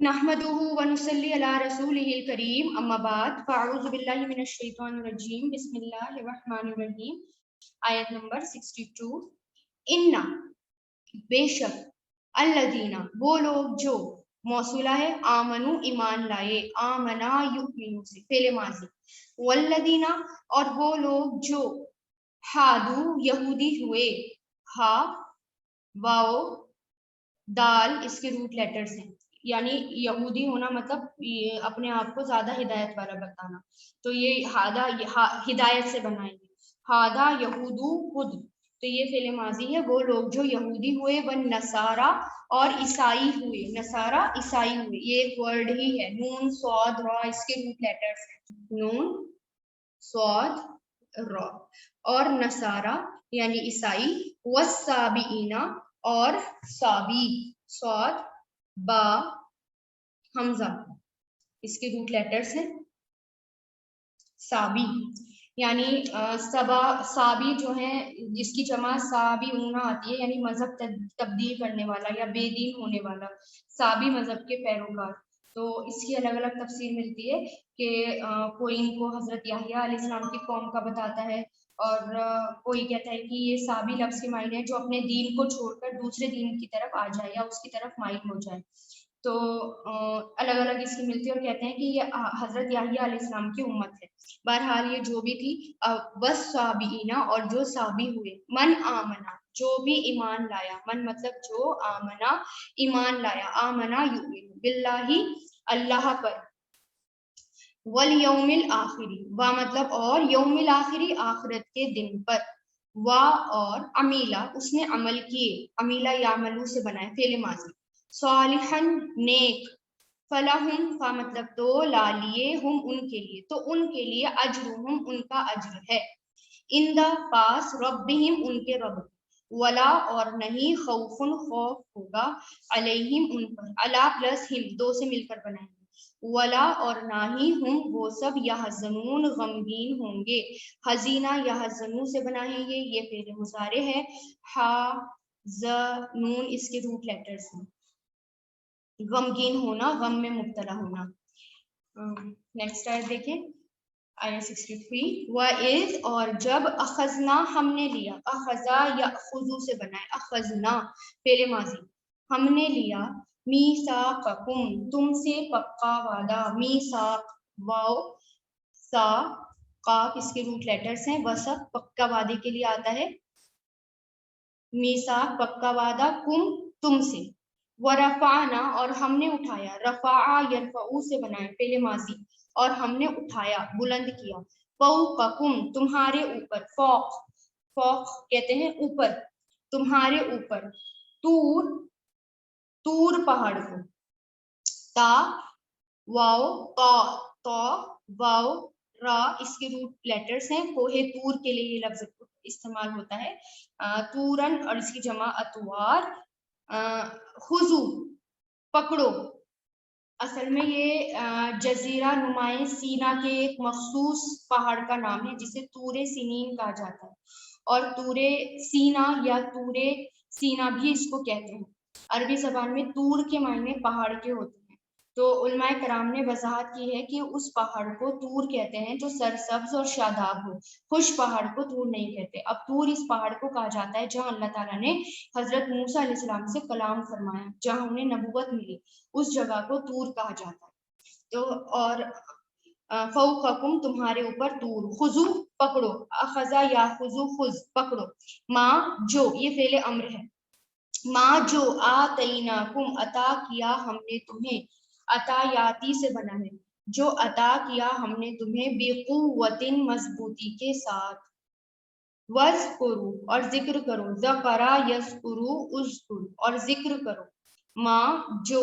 नहमदुहु व नुसल्ली अला रसूलिहिल करीम अम्मा बाद फ़अऊज़ु बिल्लाहि मिनश शैतानिर रजीम बिस्मिल्लाहिर रहमानिर रहीम। आयत नंबर 62। इन्ना बेशक, अल्लदीना वो लोग जो, मौसूला है आमनु ईमान लाए, आमना युमिनु से फेले माजी, वल्लदीना और वो लोग जो, हादू यहूदी हुए, हा वाओ दाल इसके रूट लेटर्स हैं, यानी यहूदी होना मतलब ये अपने आप को ज्यादा हिदायत वाला बताना, तो ये हादा हिदायत से बनाएंगे, हादा यहूदू खुद, तो ये फेले माजी है, वो लोग जो यहूदी हुए, वन नसारा और ईसाई हुए, नसारा ईसाई हुए, ये एक वर्ड ही है, नून सौद रॉ इसके रूट लेटर्स हैं, नून सौद रॉ, और नसारा यानी ईसाई, वस्साबीना और साबी, सौद बा हमजा इसके रूट लेटर्स हैं, साबी यानी सबा साबी जो है जिसकी जमा साबी ऊना आती है, यानी मजहब तब्दील करने वाला या बेदीन होने वाला, साबी मजहब के पैरोकार। तो इसकी अलग अलग तफसीर मिलती है कि कोई इनको हजरत याहिया अलैहिस्सलाम की कौम का बताता है, और कोई कहता है कि ये साबी लफ्ज़ के मायने है जो अपने दीन को छोड़कर दूसरे दीन की तरफ आ जाए या उसकी तरफ माइल हो जाए। तो अलग अलग इसकी मिलती है, और कहते हैं कि ये हजरत याहिया अलैहिस्सलाम की उम्मत है। बहरहाल ये जो भी थी, बस साबीना और जो साबी हुए, मन आमना जो भी ईमान लाया, मन मतलब जो, आमना ईमान लाया, आमना युमिनु बिल्लाही अल्लाह पर, वल यौमिल आखिरी वा मतलब और, यौमिल आखिरी आखिरत के दिन पर, वा और अमीला उसने अमल किए, अमीला यामलू से बनाए फेले माजी, सालिहन नेक, फलाहुम फा मतलब तो, ला लिए हम उनके लिए, तो उनके लिए अजरुहुम उनका अज्र है, इंदा पास रब्बिहिम उनके रब, वला और नहीं, खौफुन खौफ होगा, अलैहिम उन पर, अला प्लस हिम दो से मिलकर बनाएंगे, वला और ना ही हम वो सब यहज़नून गमगीन होंगे, हजीना यहज़नू से बना है ये फेरे मुजारे है, हा ज नून इसके रूट लेटर्स हैं, गमगीन होना, गम में मुब्तला होना। नेक्स्ट आयत देखें, आयत 63। व इज़ और जब, अखजना हमने लिया, अखजा या खुजू से बनाए, अखजना फेले माजी, हमने लिया, मीसाककुम तुमसे पक्का वादा, मीसाक वाओ सा काफ इसके रूट लेटर्स हैं, वसक पक्का वादे के लिए आता है, मीसाक पक्का वादा, कुम तुमसे, व रफाना और हमने उठाया, रफा यरफऊ से बनाए फेले माजी, और हमने उठाया बुलंद किया, फौककुम तुम्हारे ऊपर, फौक फौक कहते हैं ऊपर, तुम्हारे ऊपर, तूर तूर पहाड़ को, ता वाओ का तो वाओ रा इसके रूट लेटर्स हैं, कोहे तूर के लिए ये लफ्ज इस्तेमाल होता है, तूरन और इसकी जमा अतवार, खुजू पकड़ो, असल में ये जजीरा नुमाए सीना के एक मखसूस पहाड़ का नाम है जिसे तूरे सीनीन कहा जाता है, और तूरे सीना या तूरे सीना भी इसको कहते हैं। अरबी जबान में तूर के मायने पहाड़ के होते हैं, तो उलमाए कराम ने वजाहत की है कि उस पहाड़ को तूर कहते हैं जो सरसब्ज और शादाब हो, खुश पहाड़ को तूर नहीं कहते। अब तूर इस पहाड़ को कहा जाता है जहाँ अल्लाह ताला ने हजरत मूसा अलैहिस्सलाम से कलाम फरमाया, जहाँ उन्हें नबूवत मिली, उस जगह को तूर कहा जाता है। तो और फौककुम तुम्हारे ऊपर, तूर, खुजू पकड़ो, अखजा या खुजू खुज पकड़ो, माँ जो ये फेले अम्र है, माँ जो, आतईनाकुम अता किया हमने तुम्हें, अतायाती से बना है, जो अता किया हमने तुम्हें, बेकुव्वतिन मजबूती के साथ, वज़कुरु और जिक्र करो, ज़करा यज़कुरु उज़कुरु और जिक्र करो, माँ जो,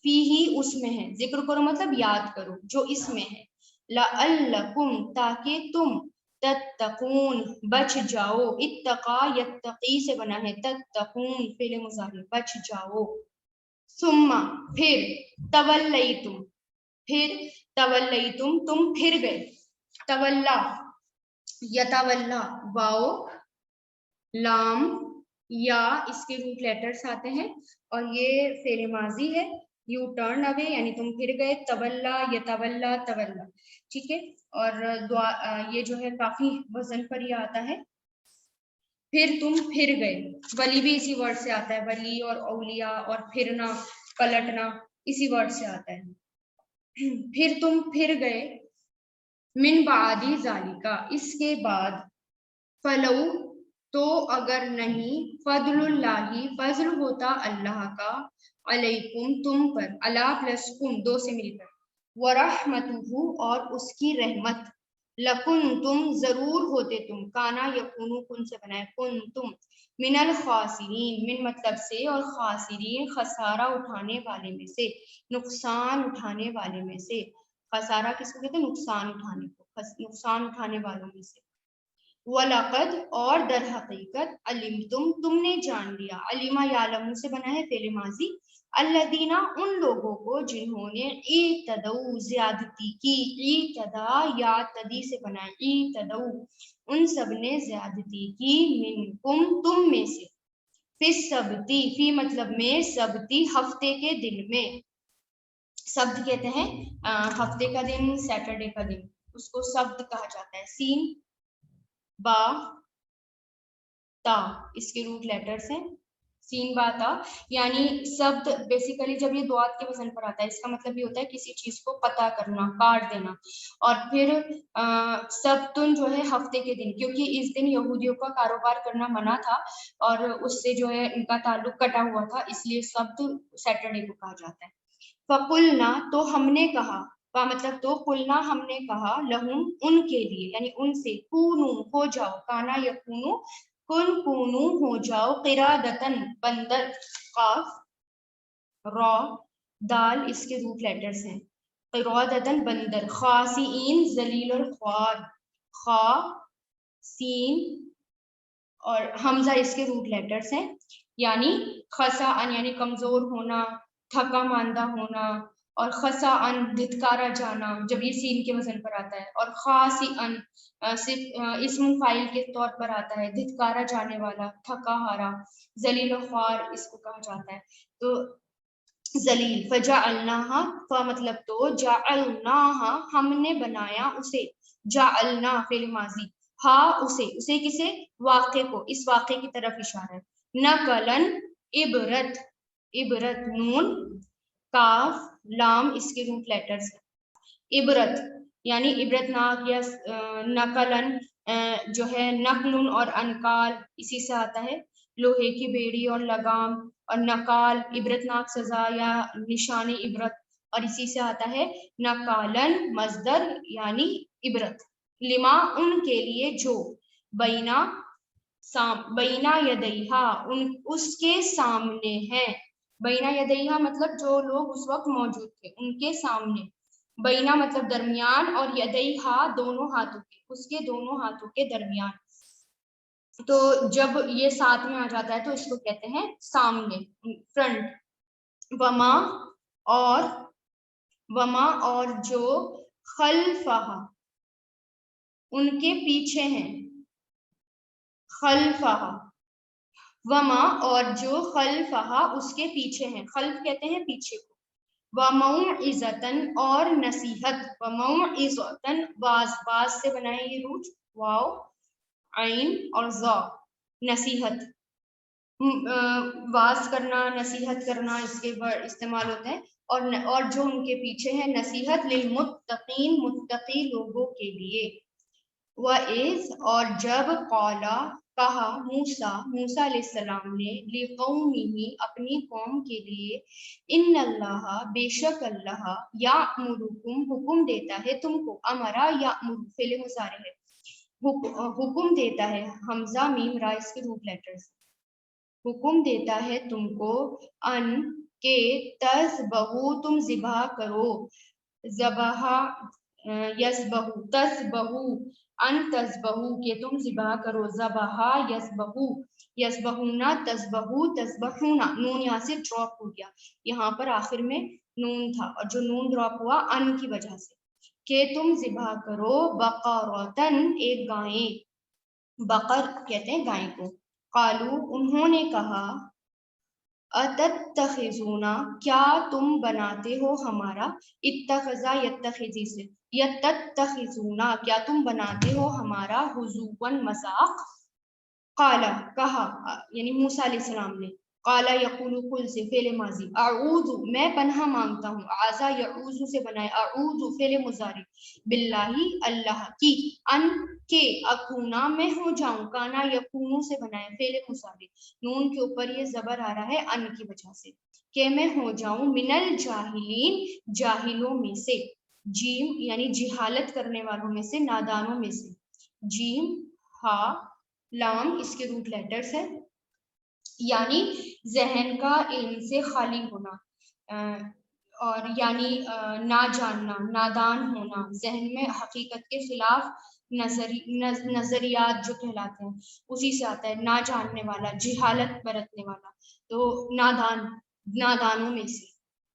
फीही उसमें है, जिक्र करो मतलब याद करो, जो इसमें है, लअल्लकुम ताकि तुम, तत्तकून बच जाओ, इत्तका यत्तकी से बना है, तत्तकून फेले मुज़ारी बच जाओ, सुम्मा फिर, तवल्लैतुम फिर, तवल्लैतुम तुम फिर गए, तवल्ला यतवल्ला वाओ लाम या इसके रूट लेटर्स आते हैं, और ये फेले माजी है, यू टर्न अवे यानी तुम फिर गए, तवल्ला यतवल्ला तवल्ला, ठीक है। और ये जो है काफी वजन पर ये आता है। फिर तुम फिर गए, वली भी इसी वर्ड से आता है, वली और औलिया और फिरना पलटना इसी वर्ड से आता है। फिर तुम फिर गए, मिन बादी जालिका इसके बाद, फलऊ तो अगर नहीं, फजलुल्लाही फजल होता अल्लाह का, अलैकुम तुम पर, अला प्लस कुम दो से मिलकर, वरहमतुहु और उसकी रहमत, लकुन तुम जरूर होते तुम, काना यकुनु कुन से बनाए, कुन तुम, मिनल खासिरीन मिन मतलब से, और खासिरीन खसारा उठाने वाले में से, नुकसान उठाने वाले में से। खसारा किसको कहते हैं? नुकसान उठाने को, नुकसान उठाने वालों में से। वलकद और दर हकीकत, अलिम तुमने जान लिया, अलिमा यालमू से बना है फेले माजी, अल्लदीना उन लोगों को जिन्होंने इतदऊ ज्यादती की, इतदा या तदी से बना है इतदऊ, उन सब ने ज्यादती की, मिनकुम तुम में से, फिस सबती फी मतलब में, सबती हफ्ते के दिन में, शब्द कहते हैं हफ्ते का दिन, सैटरडे का दिन, उसको शब्द कहा जाता है। सीन बा ता इसके रूट लेटर्स हैं, सीन बा ता, यानी शब्द बेसिकली जब ये दुआत के वजन पर आता है, इसका मतलब ये होता है किसी चीज को पता करना, काट देना। और फिर सब्तुन जो है हफ्ते के दिन, क्योंकि इस दिन यहूदियों का कारोबार करना मना था और उससे जो है इनका ताल्लुक कटा हुआ था, इसलिए सब्त सैटरडे को कहा जाता है। फकुलना तो हमने कहा, का मतलब तो, कुलना हमने कहा, लहुम उनके लिए यानी उनसे, कूनू हो जाओ, काना यकूनू कुन कूनू हो जाओ, किरादतन बंदर, काफ रॉ दाल इसके रूट लेटर्स हैं, किरादतन बंदर, खासीन जलील और ख्वार, खा सीन और हमजा इसके रूट लेटर्स हैं, यानी खसा अन यानी कमजोर होना, थका मांदा होना, और खसा अन धित्कारा जाना जब ये सीन के वजन पर आता है, और खासी अन सिर्फ इस्म फाइल के तौर पर आता है, धित्कारा जाने वाला, थका हारा, जलील ख्वार इसको कहा जाता है। तो जलील, फजाअलनाहा फ मतलब तो, जाअलनाहा हमने बनाया उसे, जाअलना फिल माजी, हा उसे किसे, वाक़े को, इस वाक़े की तरफ इशारा है। नकलन इबरत, इबरत नून काफ लाम इसके रूट लेटर्स है। इबरत यानी इबरतनाक या नकलन जो है, नकलुन और अनकाल इसी से आता है, लोहे की बेड़ी और लगाम, और नकाल इबरतनाक सजा या निशानी इबरत, और इसी से आता है नकालन मजदर यानी इबरत। लिमा उनके लिए जो, बैना बैना यदैहा उन उसके सामने है, बैना यदैहा मतलब जो लोग उस वक्त मौजूद थे उनके सामने, बैना मतलब दरमियान, और यदैहा दोनों हाथों के, उसके दोनों हाथों के दरमियान। तो जब ये साथ में आ जाता है तो इसको कहते हैं सामने, फ्रंट। वमा और, वमा और जो, खल्फहा उनके पीछे हैं, खल्फहा, वमा और जो, खल्फहा उसके पीछे हैं, खल्फ कहते हैं पीछे को, वमौइज़तन और नसीहत, वमौइज़तन वाज से बनाए ये रूट, वाव आइन और ज़ा, नसीहत, वाज करना, नसीहत करना इसके वर्ड इस्तेमाल होते हैं। और जो उनके पीछे है, नसीहत लिलमुत्तकीन मुत्तकी लोगों के लिए। वइज़ और जब, कौला कहा, मूसा अलैहिस्सलाम ने, लिकौमिही अपनी कौम के लिए, इन्नल्लाह बेशक अल्लाह, यामुरुकुम हुक्म देता है तुमको, अमरा यामुरु फेले मुजारे है, हुक्म देता है, हमजा मीम रा इसके रूट लेटर्स, हुक्म देता है तुमको, अन के, तज़बहू तुम ज़िबा करो, ज़बहा यज़बहू, तज़बहू अन तज़बहू के तुम ज़िबा करो, ज़बहा यज़बहू, यज़बहूना तज़बहू तज़बहूना, नून यहाँ से ड्रॉप हो गया, यहाँ पर आखिर में नून था और जो नून ड्रॉप हुआ अन की वजह से, के तुम ज़िबा करो, बक़रतन एक गाय, बकर कहते हैं गाय को, कालू उन्होंने कहा, اتتخذونا کیا تم بناتے ہو ہمارا، اتخذا یتخذی سے، یتتخذونا کیا تم بناتے ہو ہمارا، حضوا مذاق، قالا کہا یعنی موسیٰ علیہ السلام نے، قالا یقول قل سے فعل ماضی، اعوذ میں پناہ مانگتا ہوں، اعوذ یعوذ سے بنائے، اعوذ فعل مضارع، باللہ اللہ کی، ان کے اکونا میں ہو جاؤں، کانا یکونو سے بنائے فعل مضارع، نون کے اوپر یہ زبر آ رہا ہے ان کی وجہ سے، کہ میں ہو جاؤں من الجاہلین جاہلوں میں سے، جیم یعنی جہالت کرنے والوں میں سے، نادانوں میں سے، جیم ہا لام اس کے روٹ لیٹرز ہیں، یعنی ذہن کا علم سے خالی ہونا، اور یعنی نہ جاننا، نادان ہونا، ذہن میں حقیقت کے خلاف نظریات جو کہلاتے ہیں اسی سے آتا ہے، نہ جاننے والا، جہالت برتنے والا، تو نادانوں میں سے،